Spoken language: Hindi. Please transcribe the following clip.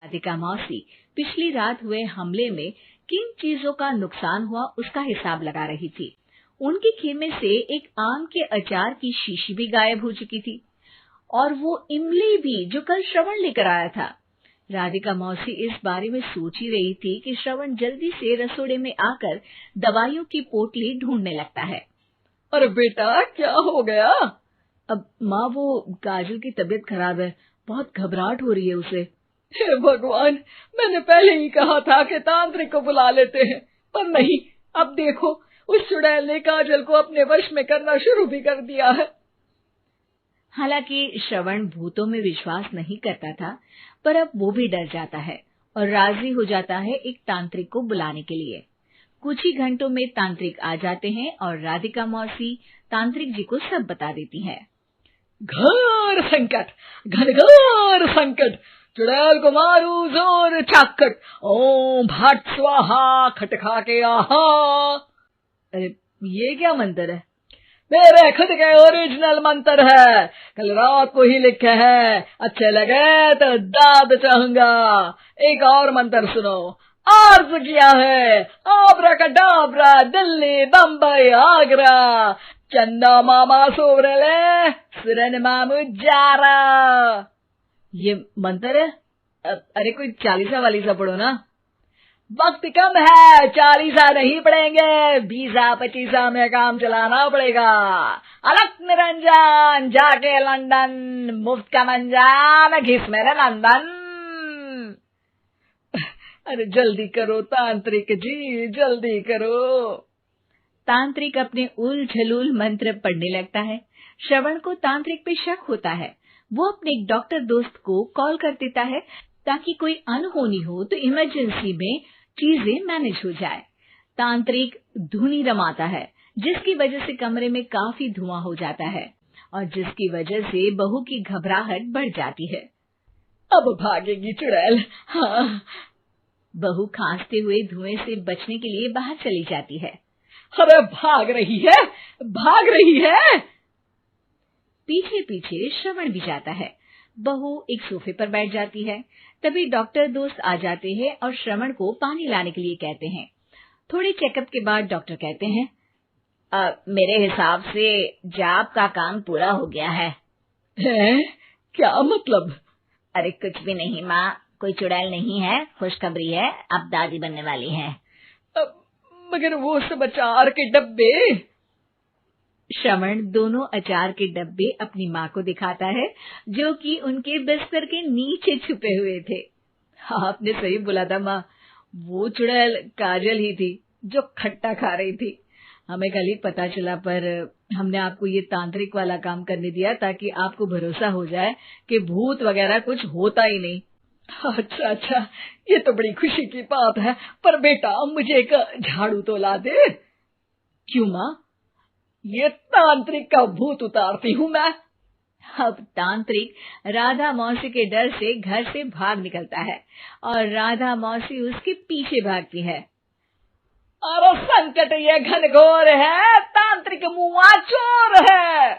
राधिका मौसी पिछली रात हुए हमले में किन चीजों का नुकसान हुआ उसका हिसाब लगा रही थी। उनके खेमे से एक आम के अचार की शीशी भी गायब हो चुकी थी और वो इमली भी जो कल श्रवण लेकर आया था। राधिका मौसी इस बारे में सोच ही रही थी कि श्रवण जल्दी से रसोड़े में आकर दवाइयों की पोटली ढूंढने लगता है। अरे बेटा, क्या हो गया? अब माँ, वो काजल की तबीयत खराब है, बहुत घबराहट हो रही है उसे। हे भगवान, मैंने पहले ही कहा था कि तांत्रिक को बुला लेते हैं, पर नहीं। अब देखो, उस चुड़ैल ने काजल को अपने वश में करना शुरू भी कर दिया है। हालांकि श्रवण भूतों में विश्वास नहीं करता था, पर अब वो भी डर जाता है और राजी हो जाता है एक तांत्रिक को बुलाने के लिए। कुछ ही घंटों में तांत्रिक आ जाते हैं और राधिका मौसी तांत्रिक जी को सब बता देती है। घोर संकट, घनघोर संकट, चुड़ैल को मारू जोर चाकट, ओम भट स्वाहा खटखा के आहा। अरे ये क्या मंत्र है? मेरे खुद के ओरिजिनल मंत्र है, कल रात को ही लिखे हैं। अच्छे लगे तो दाद चाहूंगा। एक और मंत्र सुनो। अर्ज किया है आब्राकडाब्रा, दिल्ली बम्बई आगरा, चंदा मामा सोवरले सुरन मामू जारा। ये मंत्र है? अरे कोई चालीसा वालीसा पढ़ो ना। वक्त कम है, 40 नहीं पड़ेंगे, 20-25 में काम चलाना पड़ेगा। अलग निरंजन जाके लंदन, मुफ्त का मंजान घिस मेरे नंदन। अरे जल्दी करो तांत्रिक जी, जल्दी करो। तांत्रिक अपने उल झलूल मंत्र पढ़ने लगता है। श्रवण को तांत्रिक पे शक होता है। वो अपने एक डॉक्टर दोस्त को कॉल कर देता है ताकि कोई अनहोनी हो तो इमरजेंसी में चीजें मैनेज हो जाए। तांत्रिक धुनी रमाता है, जिसकी वजह से कमरे में काफी धुआं हो जाता है और जिसकी वजह से बहू की घबराहट बढ़ जाती है। अब भागेगी चुड़ैल। हाँ। बहू खांसते हुए धुएं से बचने के लिए बाहर चली जाती है। अरे भाग रही है, भाग रही है। पीछे पीछे श्रवण भी जाता है। बहू एक सोफे पर बैठ जाती है। तभी डॉक्टर दोस्त आ जाते हैं और श्रवण को पानी लाने के लिए कहते हैं। थोड़े चेकअप के बाद डॉक्टर कहते हैं, मेरे हिसाब से जाप का काम पूरा हो गया है। क्या मतलब? अरे कुछ भी नहीं माँ, कोई चुड़ैल नहीं है, खुशखबरी है, अब दादी बनने वाली है। मगर वो सब अचार के डब्बे। श्रवण दोनों अचार के डब्बे अपनी माँ को दिखाता है, जो कि उनके बिस्तर के नीचे छुपे हुए थे। आपने सही बोला था माँ, वो चुड़ैल काजल ही थी जो खट्टा खा रही थी। हमें कल ही पता चला, पर हमने आपको ये तांत्रिक वाला काम करने दिया ताकि आपको भरोसा हो जाए कि भूत वगैरह कुछ होता ही नहीं। अच्छा, ये तो बड़ी खुशी की बात है। पर बेटा, मुझे एक झाड़ू तो ला दे। क्यों माँ? ये तांत्रिक का भूत उतारती हूँ मैं। अब तांत्रिक राधा मौसी के डर से घर से भाग निकलता है और राधा मौसी उसके पीछे भागती है। अरे संकट ये घनघोर है, तांत्रिक मुआ चोर है।